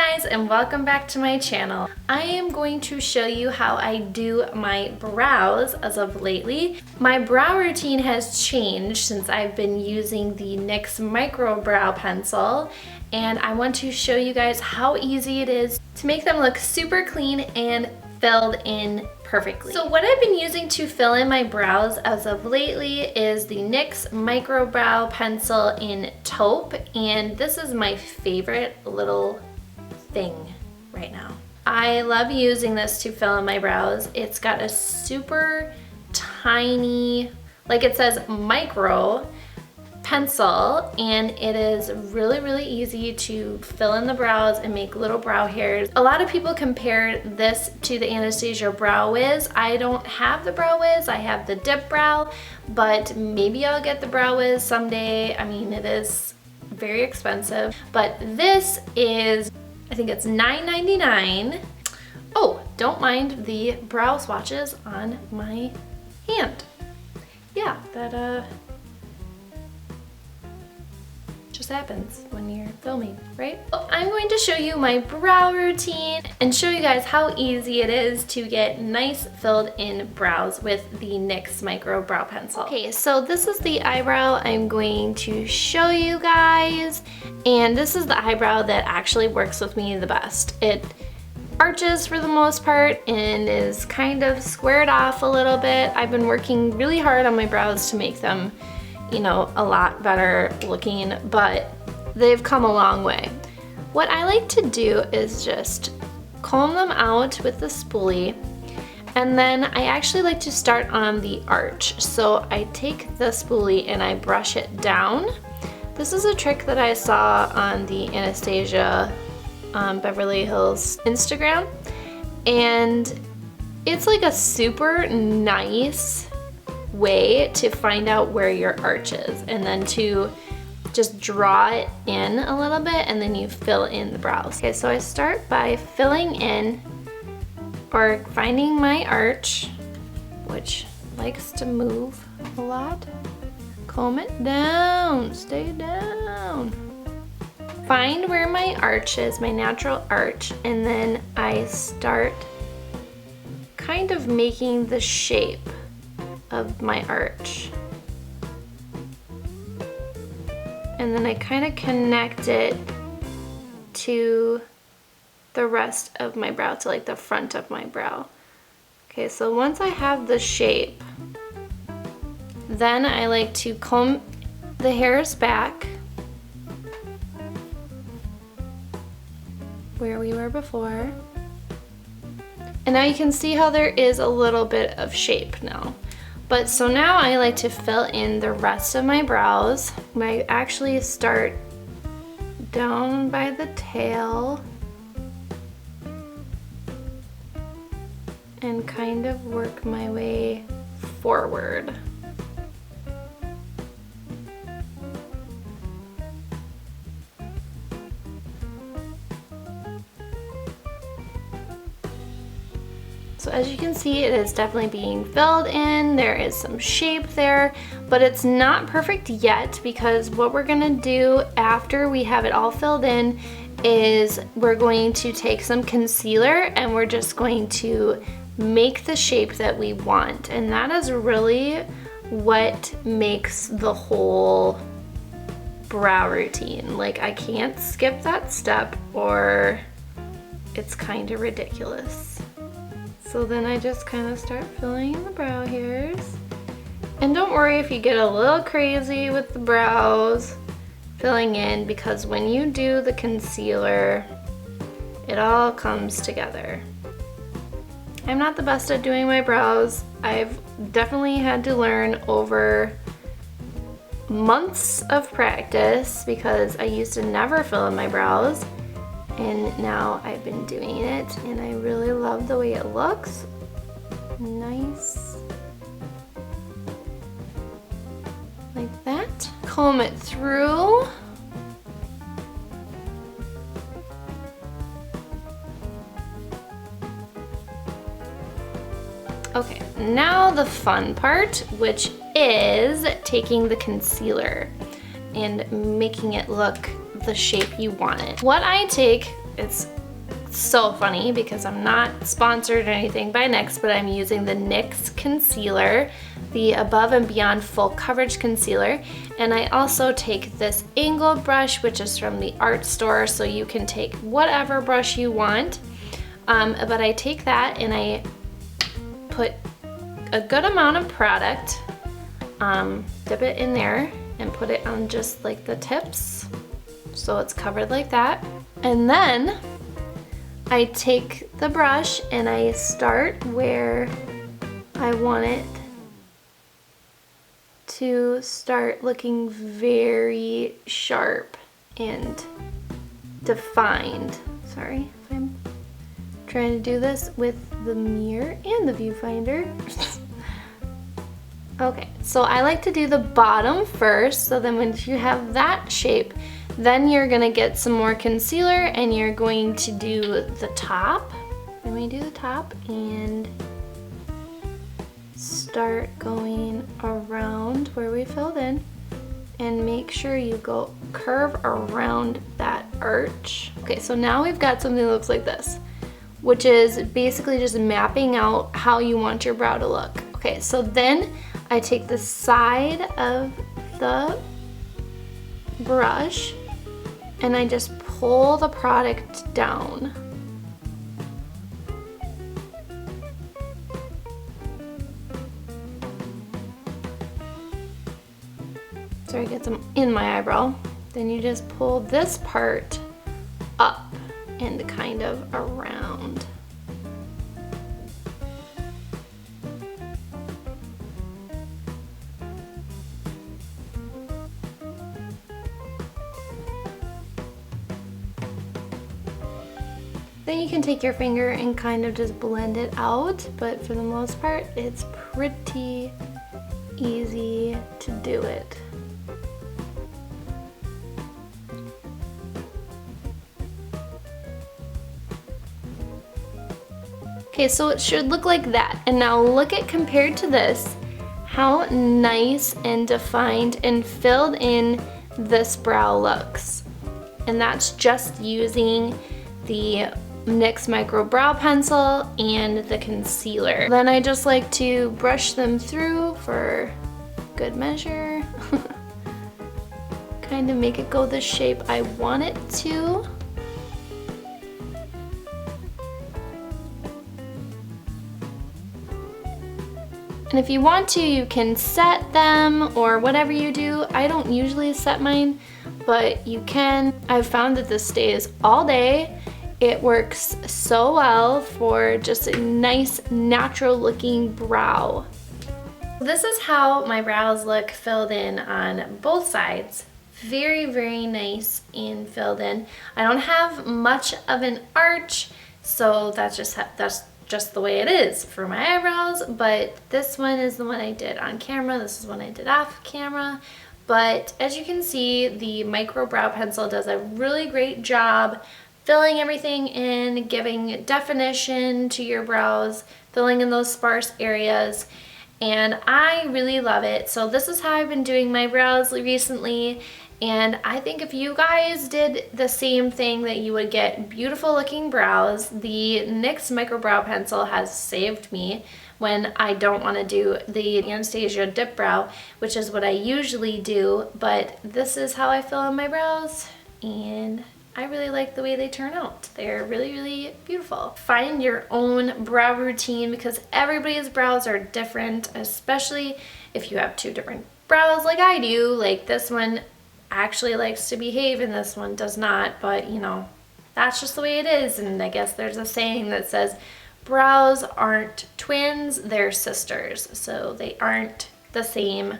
guys, and welcome back to my channel. I am going to show you how I do my brows as of lately. My brow routine has changed since I've been using the NYX Micro Brow Pencil, and I want to show you guys how easy it is to make them look super clean and filled in perfectly. So what I've been using to fill in my brows as of lately is the NYX Micro Brow Pencil in Taupe, and this is my favorite little thing right now. I love using this to fill in my brows. It's got a super tiny, like it says micro pencil, and it is really easy to fill in the brows and make little brow hairs. A lot of people compare this to the Anastasia Brow Wiz. I don't have the Brow Wiz, I have the Dip Brow, but maybe I'll get the Brow Wiz someday. I mean, it is very expensive, but this is, I think it's $9.99. Oh, don't mind the brow swatches on my hand. Yeah, that just happens when you're filming, right? I'm going to show you my brow routine and show you guys how easy it is to get nice filled in brows with the NYX Micro Brow Pencil. Okay, so this is the eyebrow I'm going to show you guys, and this is the eyebrow that actually works with me the best. It arches for the most part and is kind of squared off a little bit. I've been working really hard on my brows to make them, you know, a lot better looking, but they've come a long way. What I like to do is just comb them out with the spoolie, and then I actually like to start on the arch. So I take the spoolie and I brush it down. This is a trick that I saw on the Anastasia Beverly Hills Instagram, and it's like a super nice way to find out where your arch is, and then to just draw it in a little bit, and then you fill in the brows. Okay, so I start by filling in or finding my arch, which likes to move a lot. Comb it down, stay down. Find where my arch is, my natural arch, and then I start kind of making the shape of my arch. And then I kind of connect it to the rest of my brow, to like the front of my brow. Okay, so once I have the shape, then I like to comb the hairs back where we were before. And now you can see how there is a little bit of shape now. But so now I like to fill in the rest of my brows. I actually start down by the tail and kind of work my way forward. So as you can see, it is definitely being filled in. There is some shape there, but it's not perfect yet, because what we're gonna do after we have it all filled in is we're going to take some concealer and we're just going to make the shape that we want. And that is really what makes the whole brow routine. Like, I can't skip that step or it's kind of ridiculous. So then I just kind of start filling in the brow hairs. And don't worry if you get a little crazy with the brows filling in, because when you do the concealer, it all comes together. I'm not the best at doing my brows. I've definitely had to learn over months of practice, because I used to never fill in my brows. And now I've been doing it, and I really love the way it looks. Nice. Like that. Comb it through. Okay, now the fun part, which is taking the concealer and making it look the shape you want it. What I take, it's so funny because I'm not sponsored or anything by NYX, but I'm using the NYX concealer, the Above and Beyond Full Coverage Concealer. And I also take this angled brush, which is from the art store, so you can take whatever brush you want. But I take that and I put a good amount of product, dip it in there and put it on just like the tips, so it's covered like that. And then I take the brush and I start where I want it to start looking very sharp and defined. Sorry if I'm trying to do this with the mirror and the viewfinder. Okay, so I like to do the bottom first, so then when you have that shape, then you're gonna get some more concealer and you're going to do the top. Then we do the top and start going around where we filled in, and make sure you go curve around that arch. Okay, so now we've got something that looks like this, which is basically just mapping out how you want your brow to look. Okay, so then I take the side of the brush and I just pull the product down. So it gets them in my eyebrow. Then you just pull this part up and kind of around. Then you can take your finger and kind of just blend it out, but for the most part, it's pretty easy to do it. Okay, so it should look like that. And now look at, compared to this, how nice and defined and filled in this brow looks. And that's just using the NYX Micro Brow Pencil and the concealer. Then I just like to brush them through for good measure. Kind of make it go the shape I want it to. And if you want to, you can set them or whatever you do. I don't usually set mine, but you can. I've found that this stays all day. It works so well for just a nice, natural looking brow. This is how my brows look filled in on both sides. Very, very nice and filled in. I don't have much of an arch, so that's just the way it is for my eyebrows, but this one is the one I did on camera. This is one I did off camera. But as you can see, the Micro Brow Pencil does a really great job filling everything in, giving definition to your brows, filling in those sparse areas, and I really love it. So this is how I've been doing my brows recently, and I think if you guys did the same thing that you would get beautiful looking brows. The NYX Micro Brow Pencil has saved me when I don't want to do the Anastasia Dip Brow, which is what I usually do, but this is how I fill in my brows, and I really like the way they turn out. They're really, really beautiful. Find your own brow routine because everybody's brows are different, especially if you have two different brows like I do. Like this one actually likes to behave and this one does not, but you know, that's just the way it is. And I guess there's a saying that says brows aren't twins, they're sisters. So they aren't the same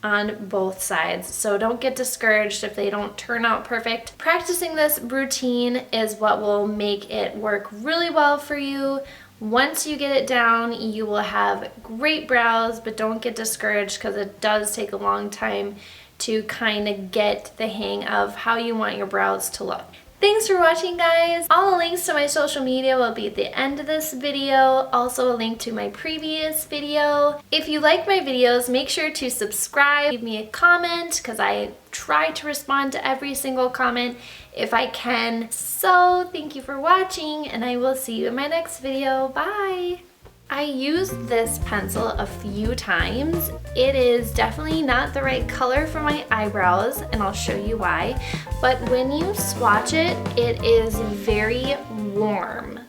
on both sides. So don't get discouraged if they don't turn out perfect. Practicing this routine is what will make it work really well for you. Once you get it down, you will have great brows, but don't get discouraged because it does take a long time to kind of get the hang of how you want your brows to look. Thanks for watching, guys. All the links to my social media will be at the end of this video. Also a link to my previous video. If you like my videos, make sure to subscribe. Leave me a comment because I try to respond to every single comment. if I can. So thank you for watching, and I will see you in my next video. Bye! I used this pencil a few times. It is definitely not the right color for my eyebrows, and I'll show you why. But when you swatch it, it is very warm.